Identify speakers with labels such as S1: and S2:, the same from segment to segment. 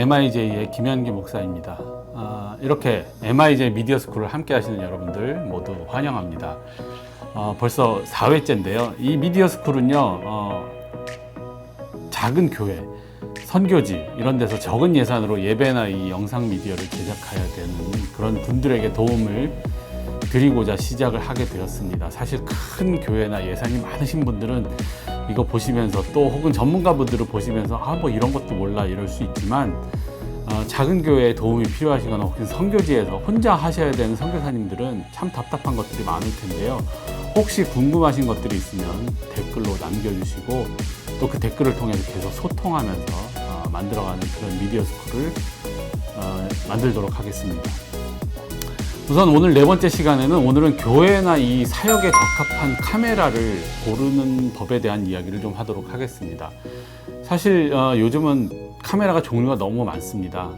S1: MIJ의 김현기 목사입니다. 이렇게 MIJ 미디어 스쿨을 함께 하시는 여러분들 모두 환영합니다. 벌써 4회째인데요. 이 미디어 스쿨은요, 작은 교회, 선교지 이런 데서 적은 예산으로 예배나 이 영상 미디어를 제작해야 되는 그런 분들에게 도움을 드리고자 시작을 하게 되었습니다. 사실 큰 교회나 예산이 많으신 분들은 이거 보시면서 또 혹은 전문가분들을 보시면서 뭐 이런 것도 몰라 이럴 수 있지만 작은 교회에 도움이 필요하시거나 혹은 선교지에서 혼자 하셔야 되는 선교사님들은 참 답답한 것들이 많을 텐데요. 혹시 궁금하신 것들이 있으면 댓글로 남겨주시고 또 그 댓글을 통해서 계속 소통하면서 만들어가는 그런 미디어 스쿨을 만들도록 하겠습니다. 우선 오늘 네 번째 시간에는 오늘은 교회나 이 사역에 적합한 카메라를 고르는 법에 대한 이야기를 좀 하도록 하겠습니다. 사실 요즘은 카메라가 종류가 너무 많습니다.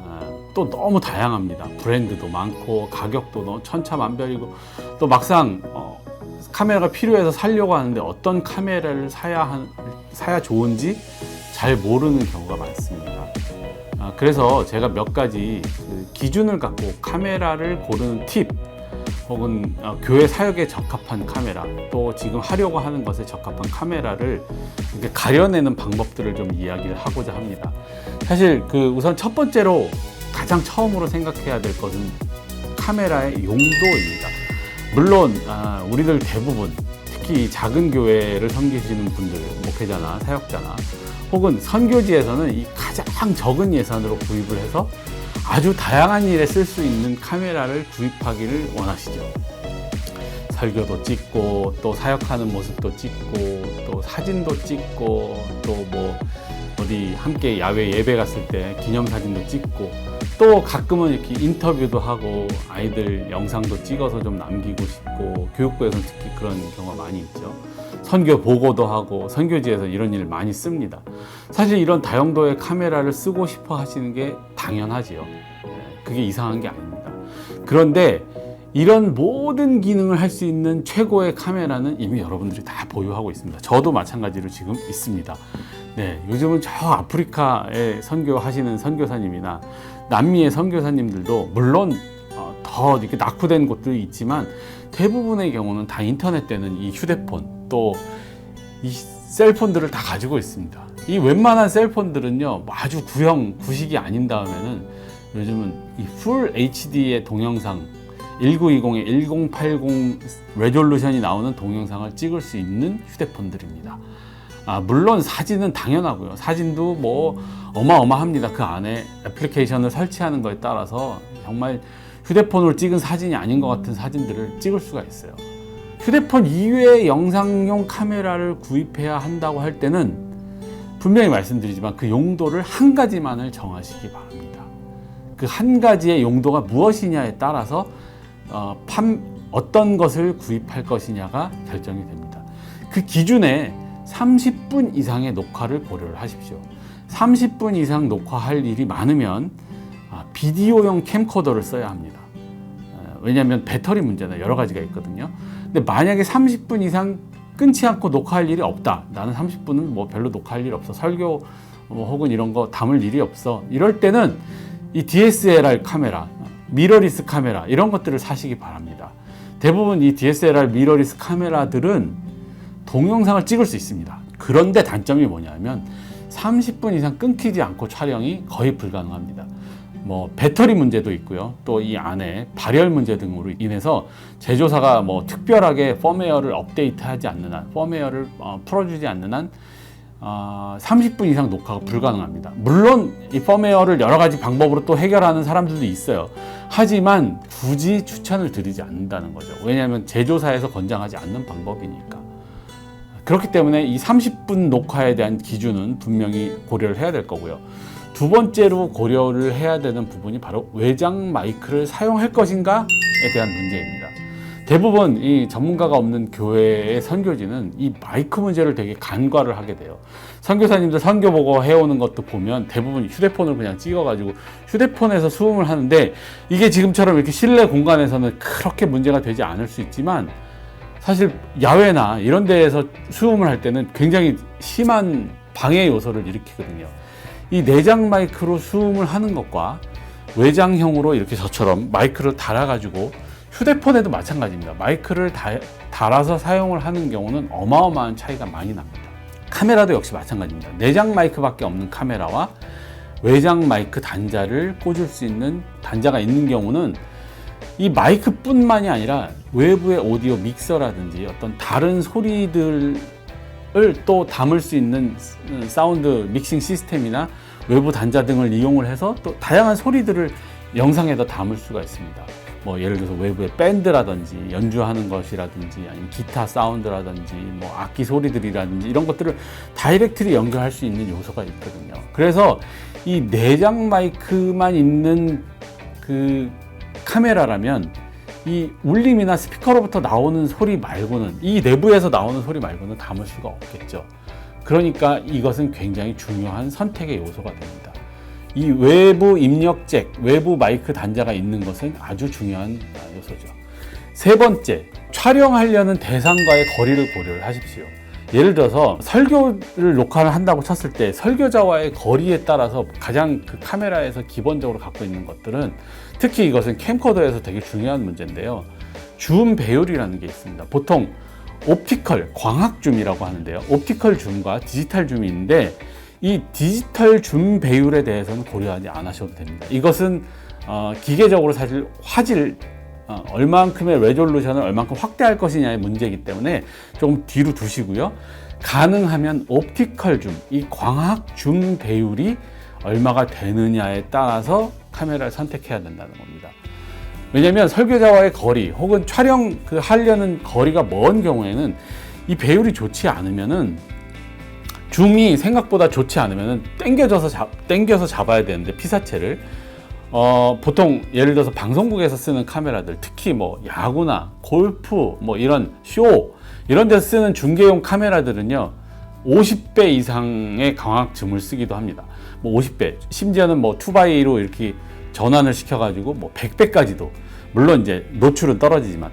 S1: 또 너무 다양합니다. 브랜드도 많고 가격도 너무 천차만별이고 또 막상 카메라가 필요해서 사려고 하는데 어떤 카메라를 사야 좋은지 잘 모르는 경우가 많습니다. 그래서 제가 몇 가지 기준을 갖고 카메라를 고르는 팁 혹은 교회 사역에 적합한 카메라 또 지금 하려고 하는 것에 적합한 카메라를 이렇게 가려내는 방법들을 좀 이야기를 하고자 합니다. 사실 우선 첫 번째로 가장 처음으로 생각해야 될 것은 카메라의 용도입니다. 물론 우리들 대부분 특히 작은 교회를 섬기시는 분들, 목회자나 사역자나 혹은 선교지에서는 이 가장 적은 예산으로 구입을 해서 아주 다양한 일에 쓸 수 있는 카메라를 구입하기를 원하시죠. 설교도 찍고 또 사역하는 모습도 찍고 또 사진도 찍고 또 어디 함께 야외 예배 갔을 때 기념사진도 찍고 또 가끔은 이렇게 인터뷰도 하고 아이들 영상도 찍어서 좀 남기고 싶고 교육부에서는 특히 그런 경우가 많이 있죠. 선교 보고도 하고 선교지에서 이런 일을 많이 씁니다. 사실 이런 다용도의 카메라를 쓰고 싶어 하시는 게 당연하지요. 그게 이상한 게 아닙니다. 그런데 이런 모든 기능을 할 수 있는 최고의 카메라는 이미 여러분들이 다 보유하고 있습니다. 저도 마찬가지로 지금 있습니다. 네, 요즘은 저 아프리카에 선교하시는 선교사님이나 남미의 선교사님들도 물론 더 이렇게 낙후된 곳들이 있지만 대부분의 경우는 다 인터넷 되는 이 휴대폰 또 이 셀폰들을 다 가지고 있습니다. 이 웬만한 셀폰들은요 아주 구식이 아닌 다음에는 요즘은 이 풀 HD의 동영상 1920에 1080 레졸루션이 나오는 동영상을 찍을 수 있는 휴대폰들입니다. 물론 사진은 당연하고요. 사진도 어마어마합니다. 그 안에 애플리케이션을 설치하는 거에 따라서 정말 휴대폰으로 찍은 사진이 아닌 것 같은 사진들을 찍을 수가 있어요. 휴대폰 이외의 영상용 카메라를 구입해야 한다고 할 때는 분명히 말씀드리지만 그 용도를 한 가지만을 정하시기 바랍니다. 그 한 가지의 용도가 무엇이냐에 따라서 어떤 것을 구입할 것이냐가 결정이 됩니다. 그 기준에 30분 이상의 녹화를 고려를 하십시오. 30분 이상 녹화할 일이 많으면 비디오용 캠코더를 써야 합니다. 왜냐하면 배터리 문제나 여러 가지가 있거든요. 근데 만약에 30분 이상 끊지 않고 녹화할 일이 없다. 나는 30분은 별로 녹화할 일이 없어. 설교 혹은 이런 거 담을 일이 없어. 이럴 때는 이 DSLR 카메라, 미러리스 카메라 이런 것들을 사시기 바랍니다. 대부분 이 DSLR 미러리스 카메라들은 동영상을 찍을 수 있습니다. 그런데 단점이 뭐냐면 30분 이상 끊기지 않고 촬영이 거의 불가능합니다. 배터리 문제도 있고요. 또 이 안에 발열 문제 등으로 인해서 제조사가 특별하게 펌웨어를 업데이트하지 않는 한, 펌웨어를 풀어주지 않는 한 30분 이상 녹화가 불가능합니다. 물론 이 펌웨어를 여러 가지 방법으로 또 해결하는 사람들도 있어요. 하지만 굳이 추천을 드리지 않는다는 거죠. 왜냐하면 제조사에서 권장하지 않는 방법이니까. 그렇기 때문에 이 30분 녹화에 대한 기준은 분명히 고려를 해야 될 거고요. 두 번째로 고려를 해야 되는 부분이 바로 외장 마이크를 사용할 것인가에 대한 문제입니다. 대부분 이 전문가가 없는 교회의 선교지는 이 마이크 문제를 되게 간과를 하게 돼요. 선교사님들 선교 보고 해오는 것도 보면 대부분 휴대폰을 그냥 찍어가지고 휴대폰에서 수음을 하는데 이게 지금처럼 이렇게 실내 공간에서는 그렇게 문제가 되지 않을 수 있지만 사실 야외나 이런 데에서 수음을 할 때는 굉장히 심한 방해 요소를 일으키거든요. 이 내장 마이크로 수음을 하는 것과 외장형으로 이렇게 저처럼 마이크를 달아가지고, 휴대폰에도 마찬가지입니다. 마이크를 달아서 사용을 하는 경우는 어마어마한 차이가 많이 납니다. 카메라도 역시 마찬가지입니다. 내장 마이크밖에 없는 카메라와 외장 마이크 단자를 꽂을 수 있는 단자가 있는 경우는 이 마이크뿐만이 아니라 외부의 오디오 믹서라든지 어떤 다른 소리들을 또 담을 수 있는 사운드 믹싱 시스템이나 외부 단자 등을 이용을 해서 또 다양한 소리들을 영상에다 담을 수가 있습니다. 뭐 예를 들어서 외부의 밴드라든지 연주하는 것이라든지 아니면 기타 사운드라든지 뭐 악기 소리들이라든지 이런 것들을 다이렉트리 연결할 수 있는 요소가 있거든요. 그래서 이 내장 마이크만 있는 그 카메라라면 이 울림이나 스피커로부터 나오는 소리 말고는, 이 내부에서 나오는 소리 말고는 담을 수가 없겠죠. 그러니까 이것은 굉장히 중요한 선택의 요소가 됩니다. 이 외부 입력 잭, 외부 마이크 단자가 있는 것은 아주 중요한 요소죠. 세 번째, 촬영하려는 대상과의 거리를 고려를 하십시오. 예를 들어서 설교를 녹화를 한다고 쳤을 때 설교자와의 거리에 따라서 가장 그 카메라에서 기본적으로 갖고 있는 것들은, 특히 이것은 캠코더에서 되게 중요한 문제인데요. 줌 배율이라는 게 있습니다. 보통 옵티컬, 광학 줌이라고 하는데요. 옵티컬 줌과 디지털 줌이 있는데, 이 디지털 줌 배율에 대해서는 고려하지 않으셔도 됩니다. 이것은 기계적으로 사실 화질, 얼만큼의 레졸루션을 얼만큼 확대할 것이냐의 문제이기 때문에 조금 뒤로 두시고요. 가능하면 옵티컬 줌, 이 광학 줌 배율이 얼마가 되느냐에 따라서 카메라를 선택해야 된다는 겁니다. 왜냐하면 설교자와의 거리 혹은 촬영 하려는 거리가 먼 경우에는 이 배율이 좋지 않으면은, 줌이 생각보다 좋지 않으면은 당겨서 잡아야 되는데, 피사체를 보통 예를 들어서 방송국에서 쓰는 카메라들, 특히 뭐 야구나 골프 뭐 이런 쇼 이런 데서 쓰는 중계용 카메라들은요 50배 이상의 광학 줌을 쓰기도 합니다. 뭐 50배, 심지어는 뭐 2x로 이렇게 전환을 시켜가지고 뭐 100배까지도, 물론 이제 노출은 떨어지지만.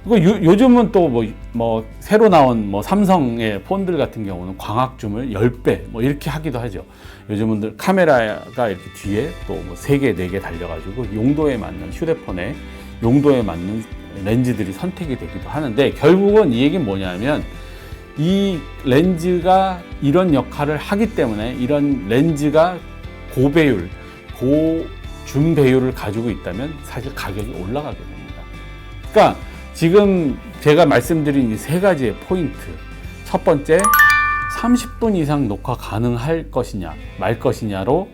S1: 그리고 요즘은 또 뭐 새로 나온 뭐 삼성의 폰들 같은 경우는 광학 줌을 10배 뭐 이렇게 하기도 하죠. 요즘은 카메라가 이렇게 뒤에 또 뭐 3개, 4개 달려가지고 용도에 맞는, 휴대폰의 용도에 맞는 렌즈들이 선택이 되기도 하는데, 결국은 이 얘기는 뭐냐면, 이 렌즈가 이런 역할을 하기 때문에 이런 렌즈가 고배율, 고줌 배율을 가지고 있다면 사실 가격이 올라가게 됩니다. 그러니까 지금 제가 말씀드린 이 세 가지의 포인트. 첫 번째, 30분 이상 녹화 가능할 것이냐 말 것이냐로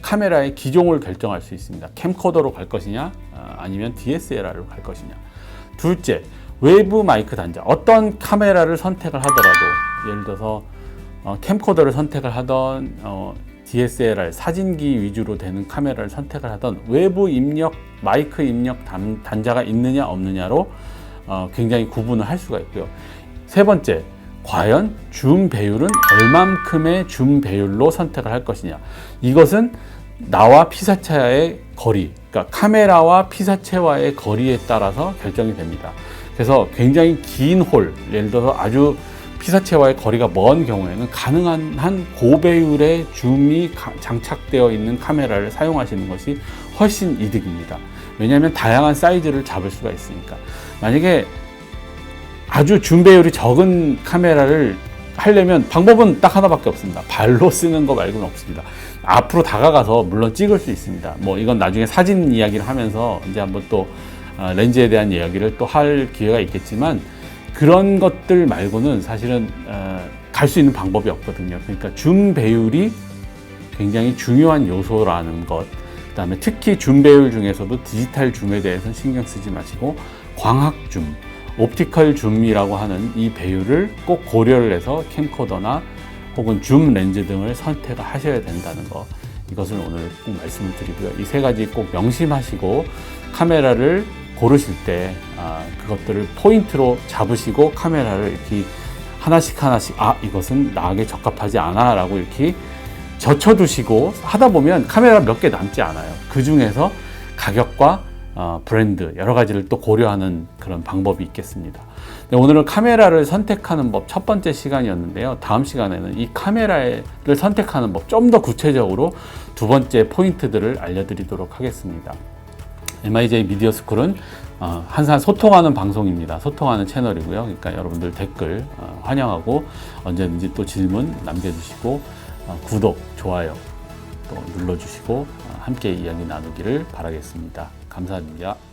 S1: 카메라의 기종을 결정할 수 있습니다. 캠코더로 갈 것이냐 아니면 DSLR로 갈 것이냐. 둘째, 외부 마이크 단자. 어떤 카메라를 선택을 하더라도, 예를 들어서 캠코더를 선택을 하던 DSLR 사진기 위주로 되는 카메라를 선택을 하던, 외부 입력, 마이크 입력 단자가 있느냐 없느냐로 굉장히 구분을 할 수가 있고요. 세 번째, 과연 줌 배율은 얼만큼의 줌 배율로 선택을 할 것이냐. 이것은 나와 피사체와의 거리, 그러니까 카메라와 피사체와의 거리에 따라서 결정이 됩니다. 그래서 굉장히 긴 홀, 예를 들어서 아주 피사체와의 거리가 먼 경우에는 가능한 한 고배율의 줌이 장착되어 있는 카메라를 사용하시는 것이 훨씬 이득입니다. 왜냐하면 다양한 사이즈를 잡을 수가 있으니까. 만약에 아주 줌 배율이 적은 카메라를 하려면 방법은 딱 하나밖에 없습니다. 발로 쓰는 거 말고는 없습니다. 앞으로 다가가서 물론 찍을 수 있습니다. 뭐 이건 나중에 사진 이야기를 하면서 이제 한번 또 렌즈에 대한 이야기를 또 할 기회가 있겠지만, 그런 것들 말고는 사실은 갈 수 있는 방법이 없거든요. 그러니까 줌 배율이 굉장히 중요한 요소라는 것, 그 다음에 특히 줌 배율 중에서도 디지털 줌에 대해서는 신경 쓰지 마시고 광학 줌, 옵티컬 줌이라고 하는 이 배율을 꼭 고려를 해서 캠코더나 혹은 줌 렌즈 등을 선택을 하셔야 된다는 거, 이것을 오늘 꼭 말씀을 드리고요. 이 세 가지 꼭 명심하시고 카메라를 고르실 때 그것들을 포인트로 잡으시고 카메라를 이렇게 하나씩 이것은 나에게 적합하지 않아 라고 이렇게 젖혀두시고 하다 보면 카메라 몇 개 남지 않아요. 그 중에서 가격과 브랜드 여러 가지를 또 고려하는 그런 방법이 있겠습니다. 오늘은 카메라를 선택하는 법 첫 번째 시간이었는데요. 다음 시간에는 이 카메라를 선택하는 법 좀 더 구체적으로 두 번째 포인트들을 알려드리도록 하겠습니다. MIJ 미디어 스쿨은 항상 소통하는 방송입니다. 소통하는 채널이고요. 그러니까 여러분들 댓글 환영하고 언제든지 또 질문 남겨주시고 구독, 좋아요 또 눌러주시고 함께 이야기 나누기를 바라겠습니다. 감사합니다.